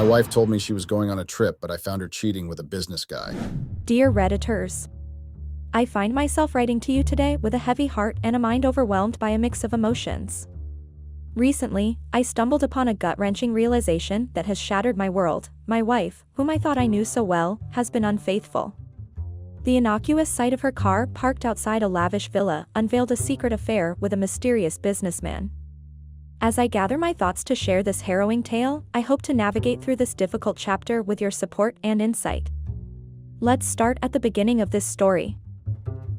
My wife told me she was going on a trip, but I found her cheating with a business guy. Dear Redditors, I find myself writing to you today with a heavy heart and a mind overwhelmed by a mix of emotions. Recently, I stumbled upon a gut-wrenching realization that has shattered my world. My wife, whom I thought I knew so well, has been unfaithful. The innocuous sight of her car parked outside a lavish villa unveiled a secret affair with a mysterious businessman. As I gather my thoughts to share this harrowing tale, I hope to navigate through this difficult chapter with your support and insight. Let's start at the beginning of this story.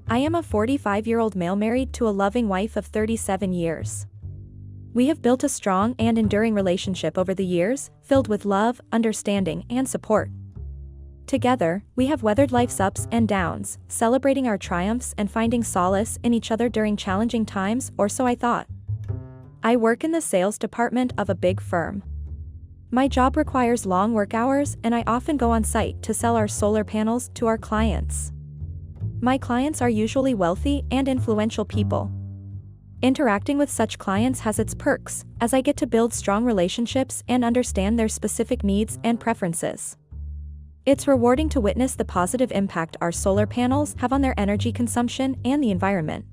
I am a 45-year-old male married to a loving wife of 37 years. We have built a strong and enduring relationship over the years, filled with love, understanding, and support. Together, we have weathered life's ups and downs, celebrating our triumphs and finding solace in each other during challenging times, or so I thought. I work in the sales department of a big firm. My job requires long work hours, and I often go on site to sell our solar panels to our clients. My clients are usually wealthy and influential people. Interacting with such clients has its perks, as I get to build strong relationships and understand their specific needs and preferences. It's rewarding to witness the positive impact our solar panels have on their energy consumption and the environment.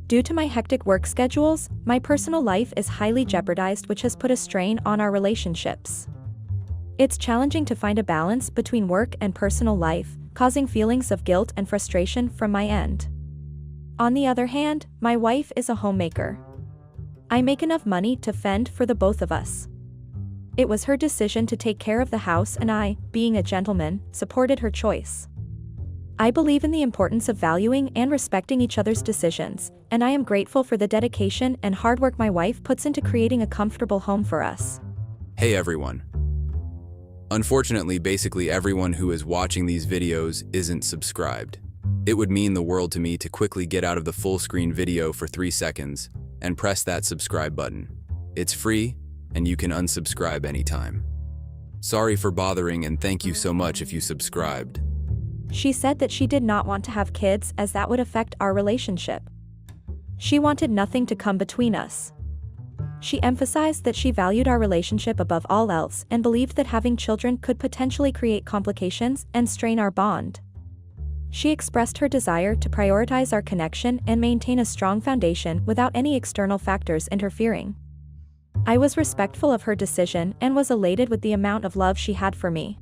Due to my hectic work schedules, my personal life is highly jeopardized, which has put a strain on our relationships. It's challenging to find a balance between work and personal life, causing feelings of guilt and frustration from my end. On the other hand, my wife is a homemaker. I make enough money to fend for the both of us. It was her decision to take care of the house, and I, being a gentleman, supported her choice. I believe in the importance of valuing and respecting each other's decisions, and I am grateful for the dedication and hard work my wife puts into creating a comfortable home for us. Hey everyone. Unfortunately, basically everyone who is watching these videos isn't subscribed. It would mean the world to me to quickly get out of the full screen video for 3 seconds and press that subscribe button. It's free, and you can unsubscribe anytime. Sorry for bothering, and thank you so much if you subscribed. She said that she did not want to have kids as that would affect our relationship. She wanted nothing to come between us. She emphasized that she valued our relationship above all else and believed that having children could potentially create complications and strain our bond. She expressed her desire to prioritize our connection and maintain a strong foundation without any external factors interfering. I was respectful of her decision and was elated with the amount of love she had for me.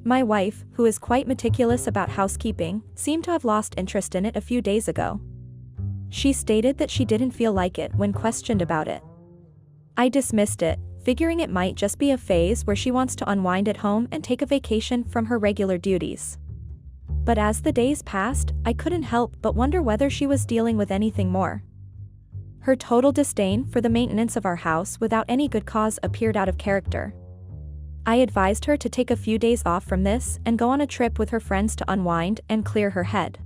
My wife, who is quite meticulous about housekeeping, seemed to have lost interest in it a few days ago. She stated that she didn't feel like it when questioned about it. I dismissed it, figuring it might just be a phase where she wants to unwind at home and take a vacation from her regular duties. But as the days passed, I couldn't help but wonder whether she was dealing with anything more. Her total disdain for the maintenance of our house without any good cause appeared out of character. I advised her to take a few days off from this and go on a trip with her friends to unwind and clear her head.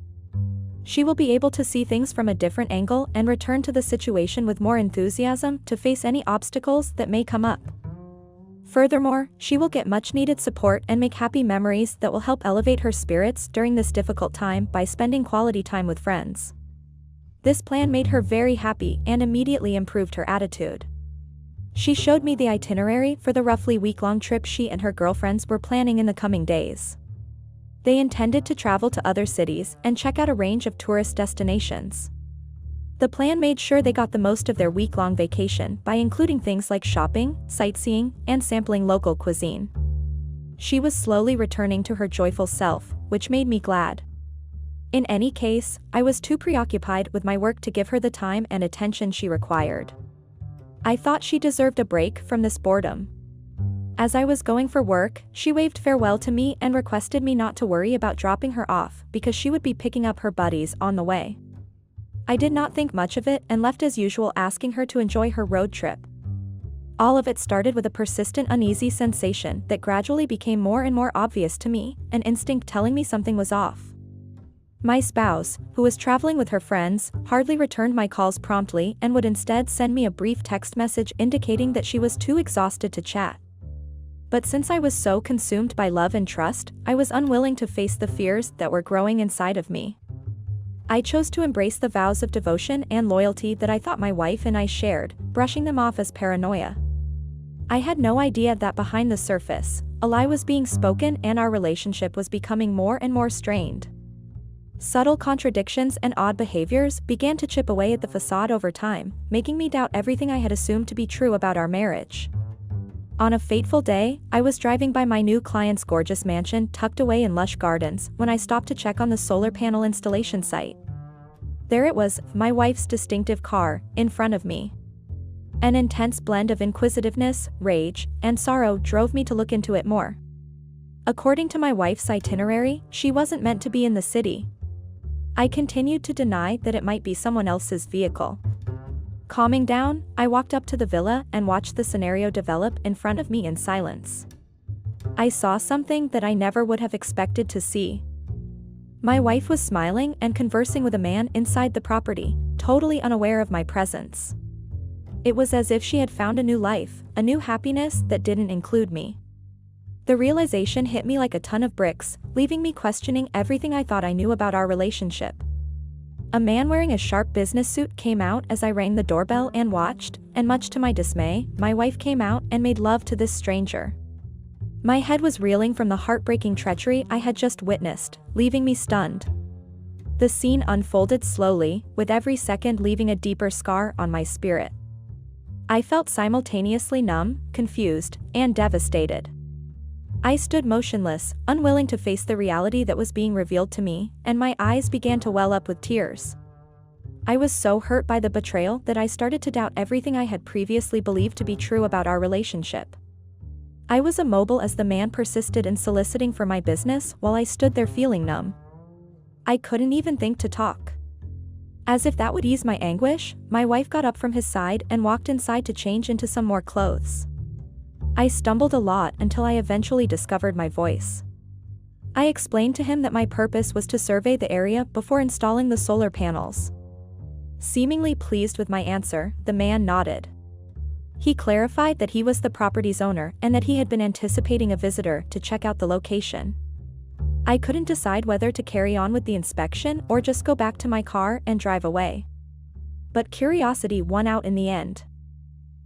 She will be able to see things from a different angle and return to the situation with more enthusiasm to face any obstacles that may come up. Furthermore, she will get much-needed support and make happy memories that will help elevate her spirits during this difficult time by spending quality time with friends. This plan made her very happy and immediately improved her attitude. She showed me the itinerary for the roughly week-long trip she and her girlfriends were planning in the coming days. They intended to travel to other cities and check out a range of tourist destinations. The plan made sure they got the most of their week-long vacation by including things like shopping, sightseeing, and sampling local cuisine. She was slowly returning to her joyful self, which made me glad. In any case, I was too preoccupied with my work to give her the time and attention she required. I thought she deserved a break from this boredom. As I was going for work, she waved farewell to me and requested me not to worry about dropping her off because she would be picking up her buddies on the way. I did not think much of it and left as usual, asking her to enjoy her road trip. All of it started with a persistent uneasy sensation that gradually became more and more obvious to me, an instinct telling me something was off. My spouse, who was traveling with her friends, hardly returned my calls promptly and would instead send me a brief text message indicating that she was too exhausted to chat. But since I was so consumed by love and trust, I was unwilling to face the fears that were growing inside of me. I chose to embrace the vows of devotion and loyalty that I thought my wife and I shared, brushing them off as paranoia. I had no idea that behind the surface, a lie was being spoken and our relationship was becoming more and more strained. Subtle contradictions and odd behaviors began to chip away at the facade over time, making me doubt everything I had assumed to be true about our marriage. On a fateful day, I was driving by my new client's gorgeous mansion tucked away in lush gardens when I stopped to check on the solar panel installation site. There it was, my wife's distinctive car, in front of me. An intense blend of inquisitiveness, rage, and sorrow drove me to look into it more. According to my wife's itinerary, she wasn't meant to be in the city. I continued to deny that it might be someone else's vehicle. Calming down, I walked up to the villa and watched the scenario develop in front of me in silence. I saw something that I never would have expected to see. My wife was smiling and conversing with a man inside the property, totally unaware of my presence. It was as if she had found a new life, a new happiness that didn't include me. The realization hit me like a ton of bricks, leaving me questioning everything I thought I knew about our relationship. A man wearing a sharp business suit came out as I rang the doorbell and watched, and much to my dismay, my wife came out and made love to this stranger. My head was reeling from the heartbreaking treachery I had just witnessed, leaving me stunned. The scene unfolded slowly, with every second leaving a deeper scar on my spirit. I felt simultaneously numb, confused, and devastated. I stood motionless, unwilling to face the reality that was being revealed to me, and my eyes began to well up with tears. I was so hurt by the betrayal that I started to doubt everything I had previously believed to be true about our relationship. I was immobile as the man persisted in soliciting for my business while I stood there feeling numb. I couldn't even think to talk. As if that would ease my anguish, my wife got up from his side and walked inside to change into some more clothes. I stumbled a lot until I eventually discovered my voice. I explained to him that my purpose was to survey the area before installing the solar panels. Seemingly pleased with my answer, the man nodded. He clarified that he was the property's owner and that he had been anticipating a visitor to check out the location. I couldn't decide whether to carry on with the inspection or just go back to my car and drive away. But curiosity won out in the end.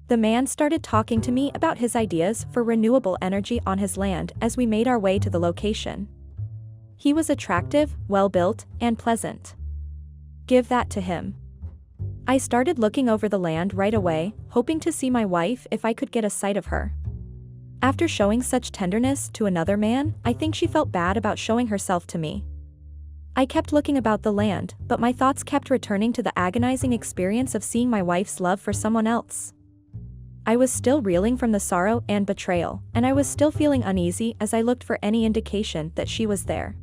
The man started talking to me about his ideas for renewable energy on his land as we made our way to the location. He was attractive, well-built, and pleasant. Give that to him. I started looking over the land right away, hoping to see my wife if I could get a sight of her. After showing such tenderness to another man, I think she felt bad about showing herself to me. I kept looking about the land, but my thoughts kept returning to the agonizing experience of seeing my wife's love for someone else. I was still reeling from the sorrow and betrayal, and I was still feeling uneasy as I looked for any indication that she was there.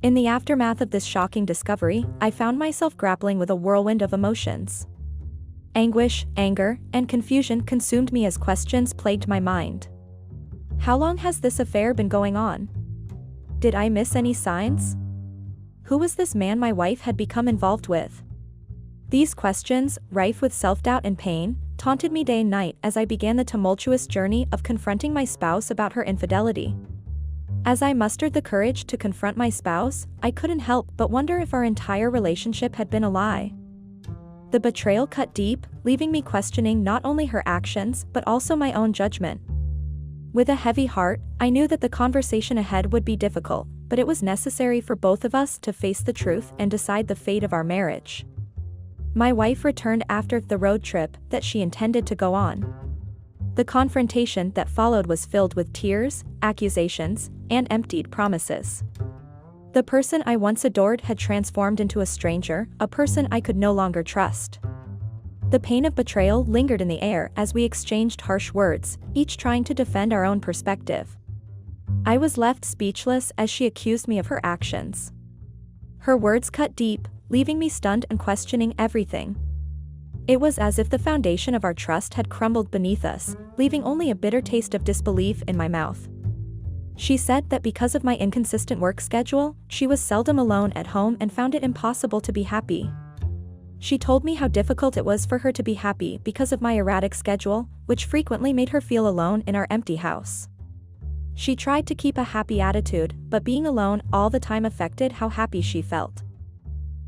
In the aftermath of this shocking discovery, I found myself grappling with a whirlwind of emotions. Anguish, anger, and confusion consumed me as questions plagued my mind. How long has this affair been going on? Did I miss any signs? Who was this man my wife had become involved with? These questions, rife with self-doubt and pain, taunted me day and night as I began the tumultuous journey of confronting my spouse about her infidelity. As I mustered the courage to confront my spouse, I couldn't help but wonder if our entire relationship had been a lie. The betrayal cut deep, leaving me questioning not only her actions but also my own judgment. With a heavy heart, I knew that the conversation ahead would be difficult, but it was necessary for both of us to face the truth and decide the fate of our marriage. My wife returned after the road trip that she intended to go on. The confrontation that followed was filled with tears, accusations, and emptied promises. The person I once adored had transformed into a stranger, a person I could no longer trust. The pain of betrayal lingered in the air as we exchanged harsh words, each trying to defend our own perspective. I was left speechless as she accused me of her actions. Her words cut deep, leaving me stunned and questioning everything. It was as if the foundation of our trust had crumbled beneath us, leaving only a bitter taste of disbelief in my mouth. She said that because of my inconsistent work schedule, she was seldom alone at home and found it impossible to be happy. She told me how difficult it was for her to be happy because of my erratic schedule, which frequently made her feel alone in our empty house. She tried to keep a happy attitude, but being alone all the time affected how happy she felt.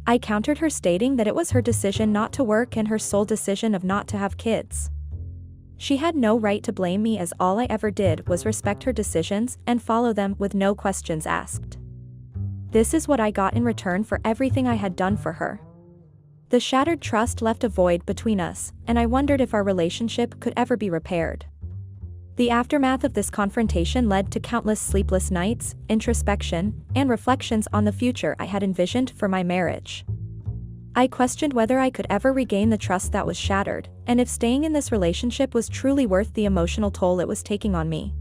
I countered her stating that it was her decision not to work and her sole decision of not to have kids. She had no right to blame me, as all I ever did was respect her decisions and follow them with no questions asked. This is what I got in return for everything I had done for her. The shattered trust left a void between us, and I wondered if our relationship could ever be repaired. The aftermath of this confrontation led to countless sleepless nights, introspection, and reflections on the future I had envisioned for my marriage. I questioned whether I could ever regain the trust that was shattered, and if staying in this relationship was truly worth the emotional toll it was taking on me.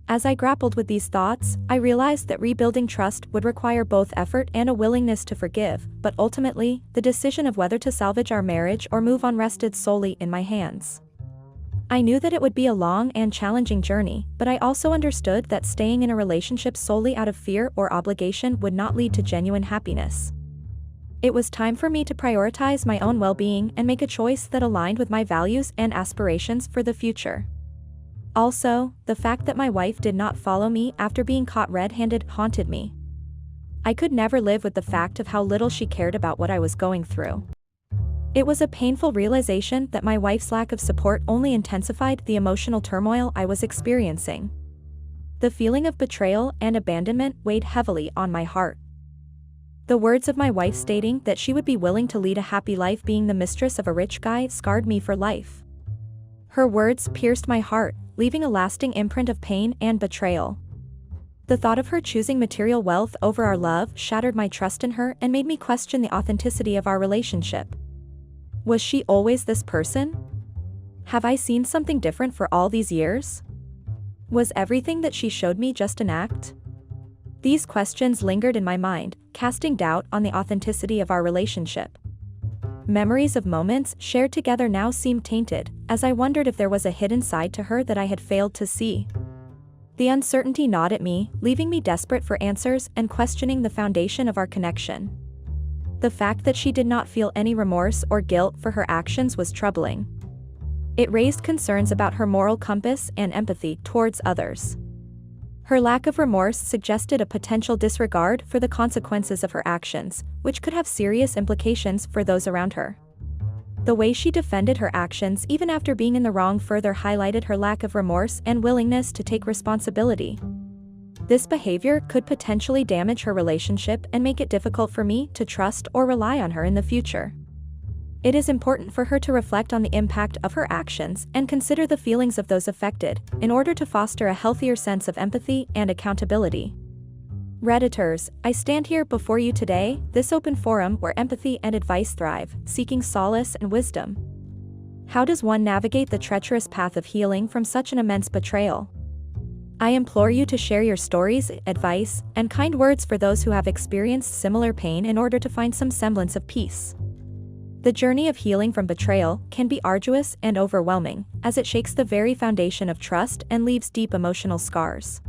As I grappled with these thoughts, I realized that rebuilding trust would require both effort and a willingness to forgive, but ultimately, the decision of whether to salvage our marriage or move on rested solely in my hands. I knew that it would be a long and challenging journey, but I also understood that staying in a relationship solely out of fear or obligation would not lead to genuine happiness. It was time for me to prioritize my own well-being and make a choice that aligned with my values and aspirations for the future. Also, the fact that my wife did not follow me after being caught red-handed haunted me. I could never live with the fact of how little she cared about what I was going through. It was a painful realization that my wife's lack of support only intensified the emotional turmoil I was experiencing. The feeling of betrayal and abandonment weighed heavily on my heart. The words of my wife stating that she would be willing to lead a happy life being the mistress of a rich guy scarred me for life. Her words pierced my heart, leaving a lasting imprint of pain and betrayal. The thought of her choosing material wealth over our love shattered my trust in her and made me question the authenticity of our relationship. Was she always this person? Have I seen something different for all these years? Was everything that she showed me just an act? These questions lingered in my mind, casting doubt on the authenticity of our relationship. Memories of moments shared together now seemed tainted, as I wondered if there was a hidden side to her that I had failed to see. The uncertainty gnawed at me, leaving me desperate for answers and questioning the foundation of our connection. The fact that she did not feel any remorse or guilt for her actions was troubling. It raised concerns about her moral compass and empathy towards others. Her lack of remorse suggested a potential disregard for the consequences of her actions, which could have serious implications for those around her. The way she defended her actions even after being in the wrong further highlighted her lack of remorse and willingness to take responsibility. This behavior could potentially damage her relationship and make it difficult for me to trust or rely on her in the future. It is important for her to reflect on the impact of her actions and consider the feelings of those affected, in order to foster a healthier sense of empathy and accountability. Redditors, I stand here before you today, this open forum where empathy and advice thrive, seeking solace and wisdom. How does one navigate the treacherous path of healing from such an immense betrayal? I implore you to share your stories, advice, and kind words for those who have experienced similar pain in order to find some semblance of peace. The journey of healing from betrayal can be arduous and overwhelming, as it shakes the very foundation of trust and leaves deep emotional scars.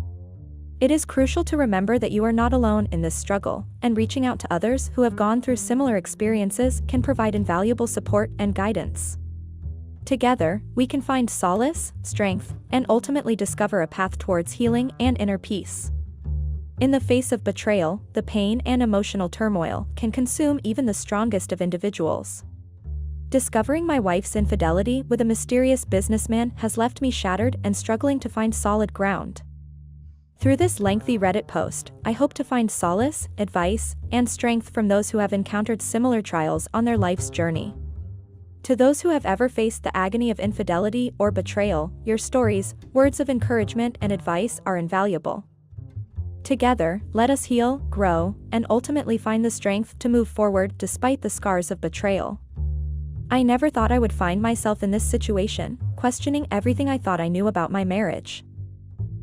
It is crucial to remember that you are not alone in this struggle, and reaching out to others who have gone through similar experiences can provide invaluable support and guidance. Together, we can find solace, strength, and ultimately discover a path towards healing and inner peace. In the face of betrayal, the pain and emotional turmoil can consume even the strongest of individuals. Discovering my wife's infidelity with a mysterious businessman has left me shattered and struggling to find solid ground. Through this lengthy Reddit post, I hope to find solace, advice, and strength from those who have encountered similar trials on their life's journey. To those who have ever faced the agony of infidelity or betrayal, your stories, words of encouragement, and advice are invaluable. Together, let us heal, grow, and ultimately find the strength to move forward despite the scars of betrayal. I never thought I would find myself in this situation, questioning everything I thought I knew about my marriage.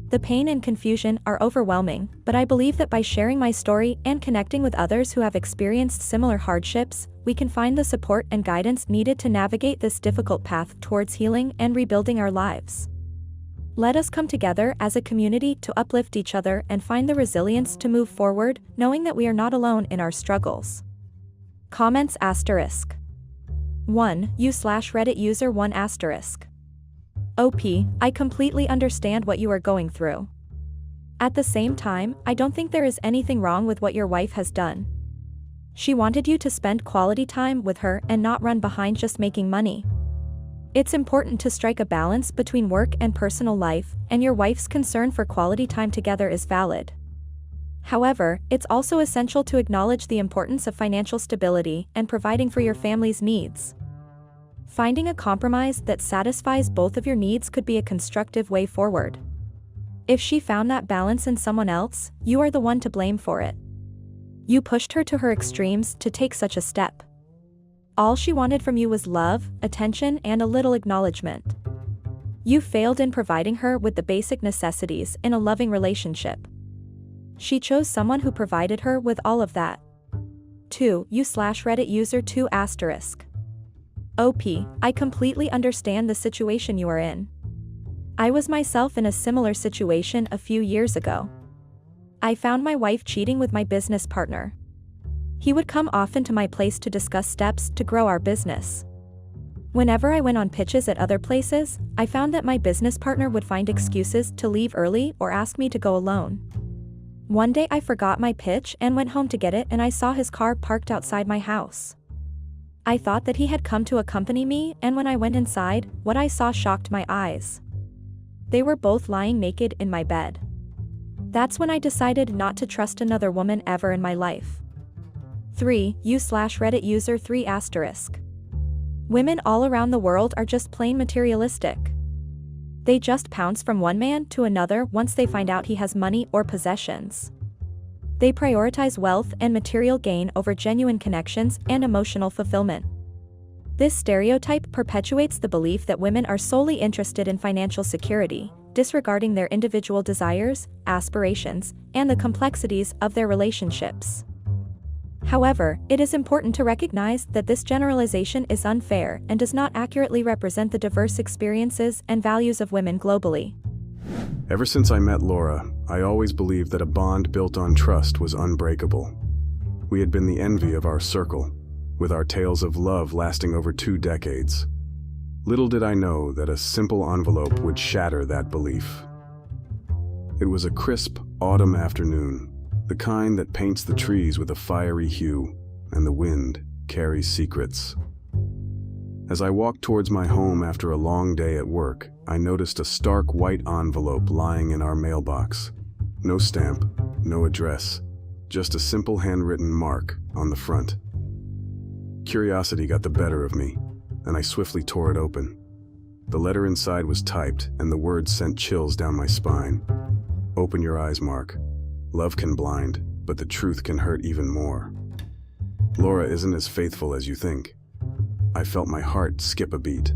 The pain and confusion are overwhelming, but I believe that by sharing my story and connecting with others who have experienced similar hardships, we can find the support and guidance needed to navigate this difficult path towards healing and rebuilding our lives. Let us come together as a community to uplift each other and find the resilience to move forward, knowing that we are not alone in our struggles. Comments *. 1. U/Reddit user 1 *. OP, I completely understand what you are going through. At the same time, I don't think there is anything wrong with what your wife has done. She wanted you to spend quality time with her and not run behind just making money. It's important to strike a balance between work and personal life, and your wife's concern for quality time together is valid. However, it's also essential to acknowledge the importance of financial stability and providing for your family's needs. Finding a compromise that satisfies both of your needs could be a constructive way forward. If she found that balance in someone else, you are the one to blame for it. You pushed her to her extremes to take such a step. All she wanted from you was love, attention, and a little acknowledgement. You failed in providing her with the basic necessities in a loving relationship. She chose someone who provided her with all of that. 2. You/Reddit user 2 *. OP, I completely understand the situation you are in. I was myself in a similar situation a few years ago. I found my wife cheating with my business partner. He would come often to my place to discuss steps to grow our business. Whenever I went on pitches at other places, I found that my business partner would find excuses to leave early or ask me to go alone. One day I forgot my pitch and went home to get it, and I saw his car parked outside my house. I thought that he had come to accompany me, and when I went inside, what I saw shocked my eyes. They were both lying naked in my bed. That's when I decided not to trust another woman ever in my life. 3. You/Reddit user 3 *. Women all around the world are just plain materialistic. They just pounce from one man to another once they find out he has money or possessions. They prioritize wealth and material gain over genuine connections and emotional fulfillment. This stereotype perpetuates the belief that women are solely interested in financial security, disregarding their individual desires, aspirations, and the complexities of their relationships. However, it is important to recognize that this generalization is unfair and does not accurately represent the diverse experiences and values of women globally. Ever since I met Laura, I always believed that a bond built on trust was unbreakable. We had been the envy of our circle, with our tales of love lasting over 2 decades. Little did I know that a simple envelope would shatter that belief. It was a crisp autumn afternoon, the kind that paints the trees with a fiery hue, and the wind carries secrets. As I walked towards my home after a long day at work, I noticed a stark white envelope lying in our mailbox. No stamp, no address, just a simple handwritten mark on the front. Curiosity got the better of me, and I swiftly tore it open. The letter inside was typed, and the words sent chills down my spine. "Open your eyes, Mark. Love can blind, but the truth can hurt even more. Laura isn't as faithful as you think." I felt my heart skip a beat.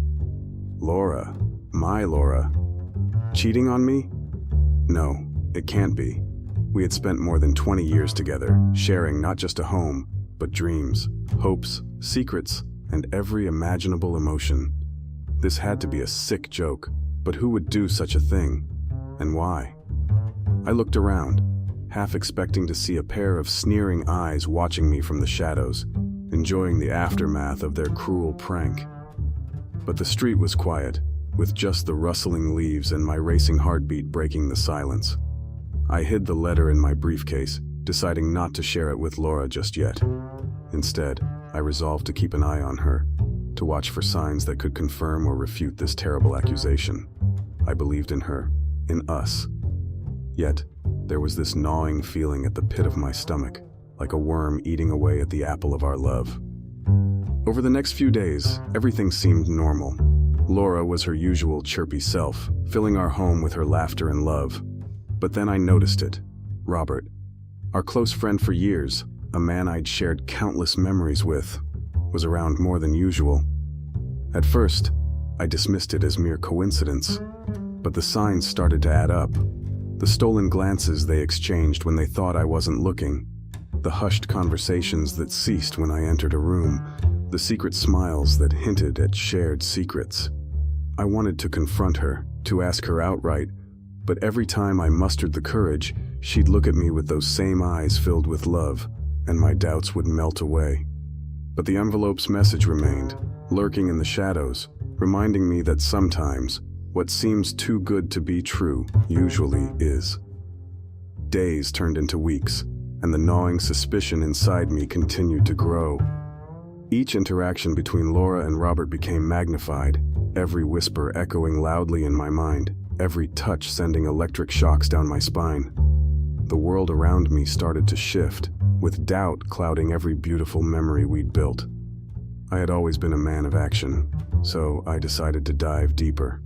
Laura, my Laura, cheating on me? No, it can't be. We had spent more than 20 years together, sharing not just a home, but dreams, hopes, secrets, and every imaginable emotion. This had to be a sick joke, but who would do such a thing? And why? I looked around, half expecting to see a pair of sneering eyes watching me from the shadows, enjoying the aftermath of their cruel prank. But the street was quiet, with just the rustling leaves and my racing heartbeat breaking the silence. I hid the letter in my briefcase, deciding not to share it with Laura just yet. Instead, I resolved to keep an eye on her, to watch for signs that could confirm or refute this terrible accusation. I believed in her, in us. Yet, there was this gnawing feeling at the pit of my stomach, like a worm eating away at the apple of our love. Over the next few days, everything seemed normal. Laura was her usual chirpy self, filling our home with her laughter and love. But then I noticed it. Robert, our close friend for years, a man I'd shared countless memories with, was around more than usual. At first, I dismissed it as mere coincidence, but the signs started to add up. The stolen glances they exchanged when they thought I wasn't looking, the hushed conversations that ceased when I entered a room, the secret smiles that hinted at shared secrets. I wanted to confront her, to ask her outright, but every time I mustered the courage, she'd look at me with those same eyes filled with love, and my doubts would melt away. But the envelope's message remained, lurking in the shadows, reminding me that sometimes, what seems too good to be true usually is. Days turned into weeks, and the gnawing suspicion inside me continued to grow. Each interaction between Laura and Robert became magnified, every whisper echoing loudly in my mind, every touch sending electric shocks down my spine. The world around me started to shift, with doubt clouding every beautiful memory we'd built. I had always been a man of action, so I decided to dive deeper.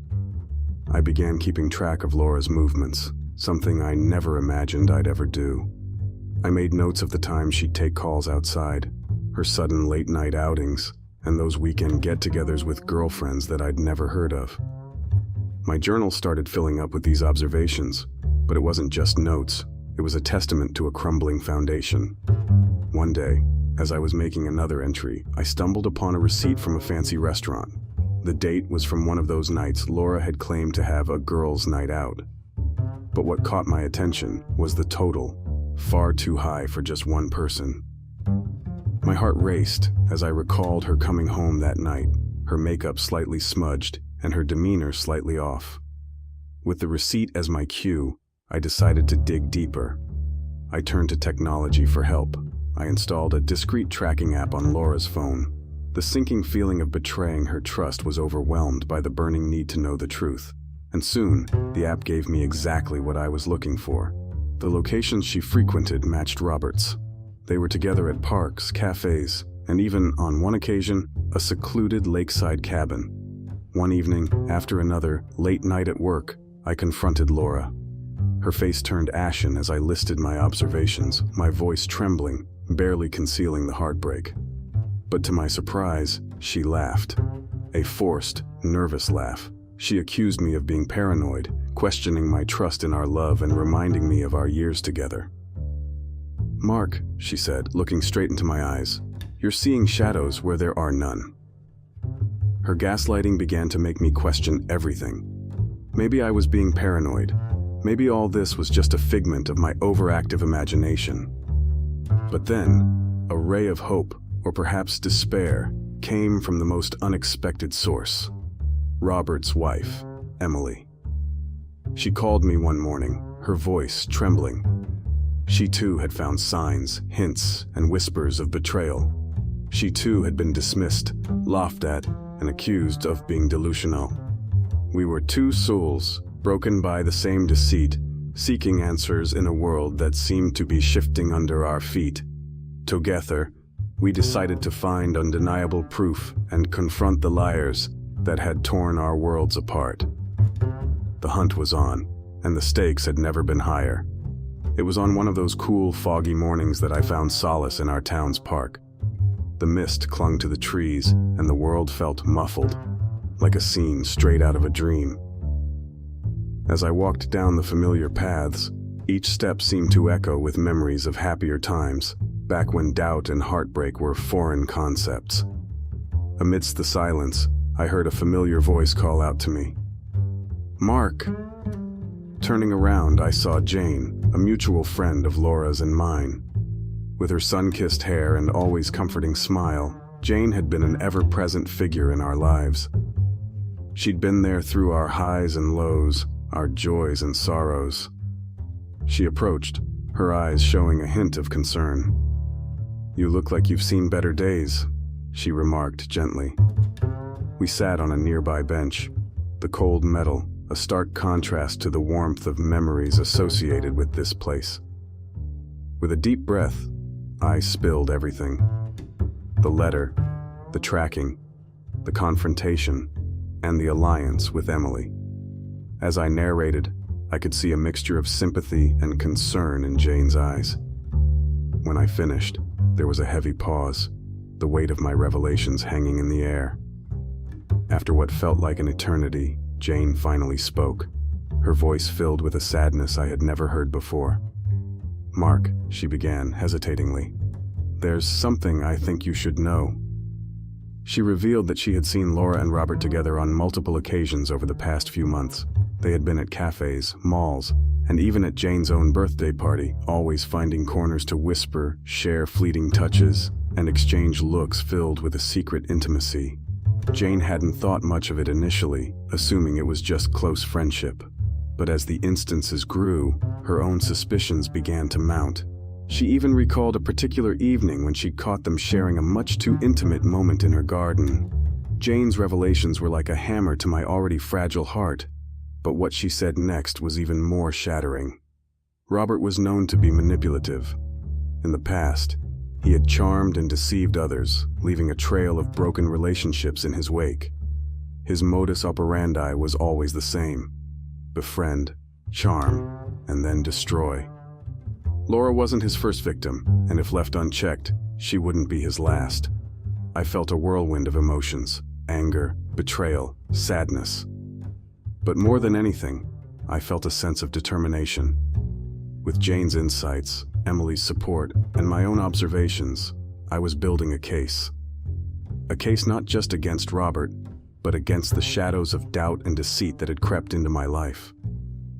I began keeping track of Laura's movements, something I never imagined I'd ever do. I made notes of the times she'd take calls outside, her sudden late-night outings, and those weekend get-togethers with girlfriends that I'd never heard of. My journal started filling up with these observations, but it wasn't just notes. It was a testament to a crumbling foundation. One day, as I was making another entry, I stumbled upon a receipt from a fancy restaurant. The date was from one of those nights Laura had claimed to have a girls' night out. But what caught my attention was the total, far too high for just one person. My heart raced as I recalled her coming home that night, her makeup slightly smudged and her demeanor slightly off. With the receipt as my cue, I decided to dig deeper. I turned to technology for help. I installed a discreet tracking app on Laura's phone. The sinking feeling of betraying her trust was overwhelmed by the burning need to know the truth. And soon, the app gave me exactly what I was looking for. The locations she frequented matched Robert's. They were together at parks, cafes, and even, on one occasion, a secluded lakeside cabin. One evening, after another late night at work, I confronted Laura. Her face turned ashen as I listed my observations, my voice trembling, barely concealing the heartbreak. But to my surprise, she laughed. A forced, nervous laugh. She accused me of being paranoid, questioning my trust in our love and reminding me of our years together. "Mark," she said, looking straight into my eyes, "you're seeing shadows where there are none." Her gaslighting began to make me question everything. Maybe I was being paranoid. Maybe all this was just a figment of my overactive imagination. But then, a ray of hope, or perhaps despair, came from the most unexpected source. Robert's wife, Emily. She called me one morning, her voice trembling. She too had found signs, hints, and whispers of betrayal. She too had been dismissed, laughed at, and accused of being delusional. We were two souls, broken by the same deceit, seeking answers in a world that seemed to be shifting under our feet. Together, we decided to find undeniable proof and confront the liars that had torn our worlds apart. The hunt was on, and the stakes had never been higher. It was on one of those cool, foggy mornings that I found solace in our town's park. The mist clung to the trees, and the world felt muffled, like a scene straight out of a dream. As I walked down the familiar paths, each step seemed to echo with memories of happier times, back when doubt and heartbreak were foreign concepts. Amidst the silence, I heard a familiar voice call out to me, "Mark." Turning around, I saw Jane, a mutual friend of Laura's and mine. With her sun-kissed hair and always comforting smile, Jane had been an ever-present figure in our lives. She'd been there through our highs and lows, our joys and sorrows. She approached, her eyes showing a hint of concern. "You look like you've seen better days," she remarked gently. We sat on a nearby bench, the cold metal, a stark contrast to the warmth of memories associated with this place. With a deep breath, I spilled everything. The letter, the tracking, the confrontation, and the alliance with Emily. As I narrated, I could see a mixture of sympathy and concern in Jane's eyes. When I finished, there was a heavy pause, the weight of my revelations hanging in the air. After what felt like an eternity, Jane finally spoke, her voice filled with a sadness I had never heard before. "Mark," she began hesitatingly, "there's something I think you should know." She revealed that she had seen Laura and Robert together on multiple occasions over the past few months. They had been at cafes, malls, and even at Jane's own birthday party, always finding corners to whisper, share fleeting touches, and exchange looks filled with a secret intimacy. Jane hadn't thought much of it initially, assuming it was just close friendship. But as the instances grew, her own suspicions began to mount. She even recalled a particular evening when she'd caught them sharing a much too intimate moment in her garden. Jane's revelations were like a hammer to my already fragile heart, but what she said next was even more shattering. Robert was known to be manipulative. In the past, he had charmed and deceived others, leaving a trail of broken relationships in his wake. His modus operandi was always the same: befriend, charm, and then destroy. Laura wasn't his first victim, and if left unchecked, she wouldn't be his last. I felt a whirlwind of emotions: anger, betrayal, sadness. But more than anything, I felt a sense of determination. With Jane's insights, Emily's support, and my own observations, I was building a case. A case not just against Robert, but against the shadows of doubt and deceit that had crept into my life.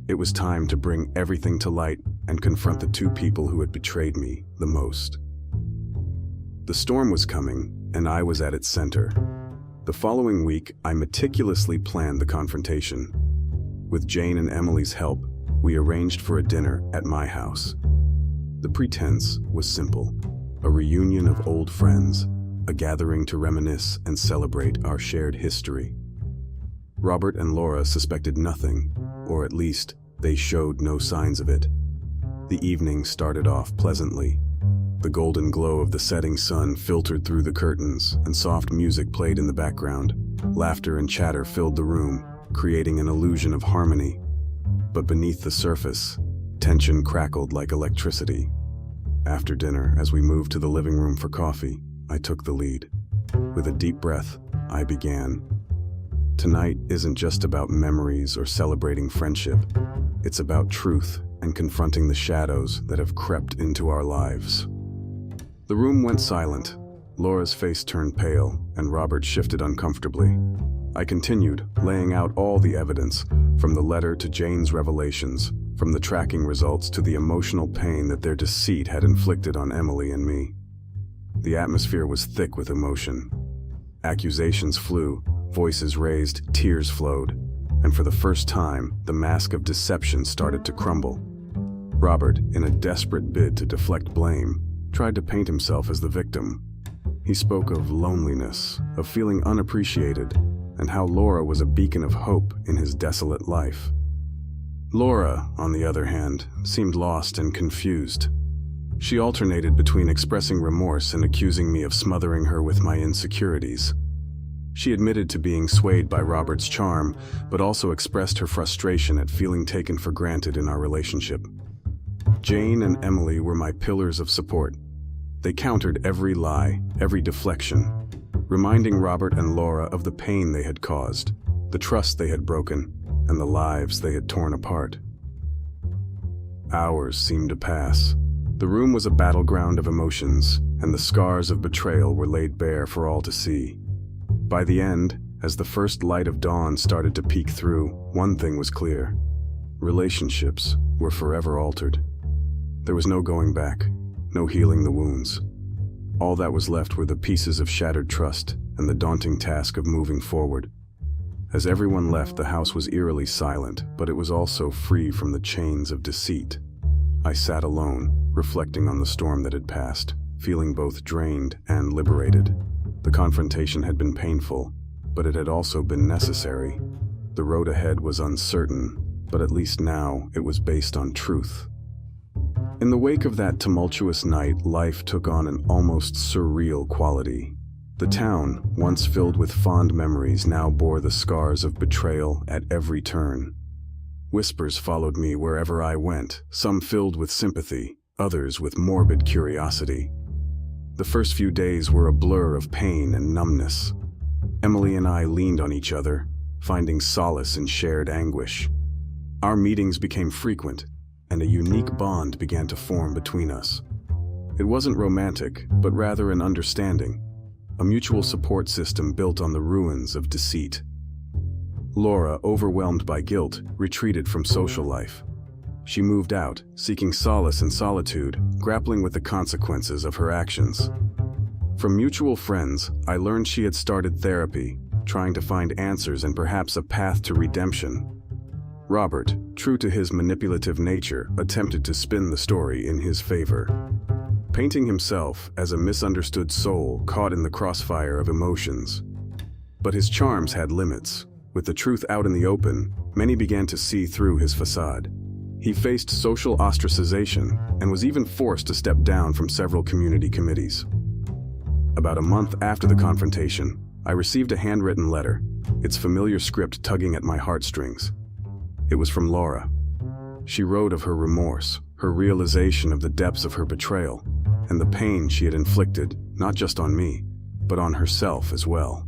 It was time to bring everything to light and confront the two people who had betrayed me the most. The storm was coming, and I was at its center. The following week, I meticulously planned the confrontation. With Jane and Emily's help, we arranged for a dinner at my house. The pretense was simple: a reunion of old friends, a gathering to reminisce and celebrate our shared history. Robert and Laura suspected nothing, or at least, they showed no signs of it. The evening started off pleasantly. The golden glow of the setting sun filtered through the curtains, and soft music played in the background. Laughter and chatter filled the room, creating an illusion of harmony. But beneath the surface, tension crackled like electricity. After dinner, as we moved to the living room for coffee, I took the lead. With a deep breath, I began. Tonight isn't just about memories or celebrating friendship. It's about truth and confronting the shadows that have crept into our lives. The room went silent. Laura's face turned pale, and Robert shifted uncomfortably. I continued, laying out all the evidence, from the letter to Jane's revelations, from the tracking results to the emotional pain that their deceit had inflicted on Emily and me. The atmosphere was thick with emotion. Accusations flew, voices raised, tears flowed, and for the first time, the mask of deception started to crumble. Robert, in a desperate bid to deflect blame, tried to paint himself as the victim. He spoke of loneliness, of feeling unappreciated, and how Laura was a beacon of hope in his desolate life. Laura, on the other hand, seemed lost and confused. She alternated between expressing remorse and accusing me of smothering her with my insecurities. She admitted to being swayed by Robert's charm, but also expressed her frustration at feeling taken for granted in our relationship. Jane and Emily were my pillars of support. They countered every lie, every deflection, reminding Robert and Laura of the pain they had caused, the trust they had broken, and the lives they had torn apart. Hours seemed to pass. The room was a battleground of emotions, and the scars of betrayal were laid bare for all to see. By the end, as the first light of dawn started to peek through, one thing was clear: relationships were forever altered. There was no going back, no healing the wounds. All that was left were the pieces of shattered trust and the daunting task of moving forward. As everyone left, the house was eerily silent, but it was also free from the chains of deceit. I sat alone, reflecting on the storm that had passed, feeling both drained and liberated. The confrontation had been painful, but it had also been necessary. The road ahead was uncertain, but at least now it was based on truth. In the wake of that tumultuous night, life took on an almost surreal quality. The town, once filled with fond memories, now bore the scars of betrayal at every turn. Whispers followed me wherever I went, some filled with sympathy, others with morbid curiosity. The first few days were a blur of pain and numbness. Emily and I leaned on each other, finding solace in shared anguish. Our meetings became frequent, and a unique bond began to form between us. It wasn't romantic, but rather an understanding, a mutual support system built on the ruins of deceit. Laura, overwhelmed by guilt, retreated from social life. She moved out, seeking solace in solitude, grappling with the consequences of her actions. From mutual friends, I learned she had started therapy, trying to find answers and perhaps a path to redemption. Robert, true to his manipulative nature, attempted to spin the story in his favor, painting himself as a misunderstood soul caught in the crossfire of emotions. But his charms had limits. With the truth out in the open, many began to see through his facade. He faced social ostracization and was even forced to step down from several community committees. About a month after the confrontation, I received a handwritten letter, its familiar script tugging at my heartstrings. It was from Laura. She wrote of her remorse, her realization of the depths of her betrayal, and the pain she had inflicted, not just on me, but on herself as well.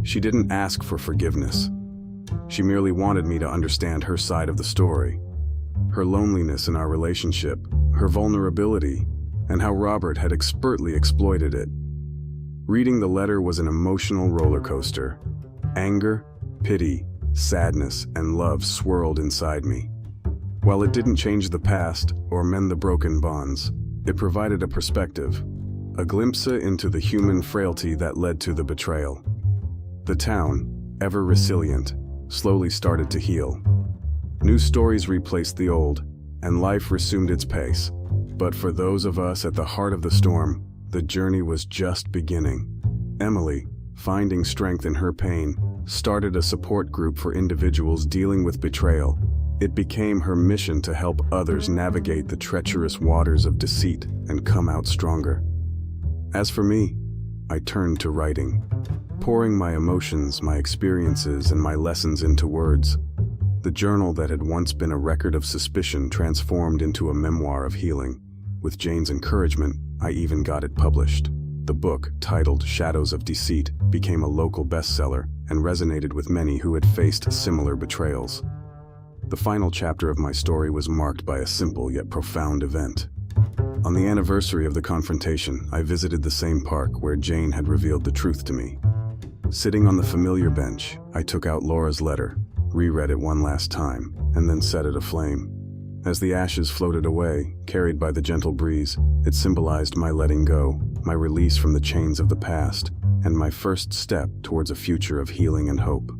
She didn't ask for forgiveness. She merely wanted me to understand her side of the story, her loneliness in our relationship, her vulnerability, and how Robert had expertly exploited it. Reading the letter was an emotional roller coaster. Anger, pity, sadness, and love swirled inside me. While it didn't change the past or mend the broken bonds, it provided a perspective, a glimpse into the human frailty that led to the betrayal. The town, ever resilient, slowly started to heal. New stories replaced the old, and life resumed its pace. But for those of us at the heart of the storm, the journey was just beginning. Emily, finding strength in her pain, started a support group for individuals dealing with betrayal. It became her mission to help others navigate the treacherous waters of deceit and come out stronger. As for me, I turned to writing, pouring my emotions, my experiences, and my lessons into words. The journal that had once been a record of suspicion transformed into a memoir of healing. With Jane's encouragement, I even got it published. The book, titled Shadows of Deceit, became a local bestseller and resonated with many who had faced similar betrayals. The final chapter of my story was marked by a simple yet profound event. On the anniversary of the confrontation, I visited the same park where Jane had revealed the truth to me. Sitting on the familiar bench, I took out Laura's letter, reread it one last time, and then set it aflame. As the ashes floated away, carried by the gentle breeze, it symbolized my letting go, my release from the chains of the past, and my first step towards a future of healing and hope.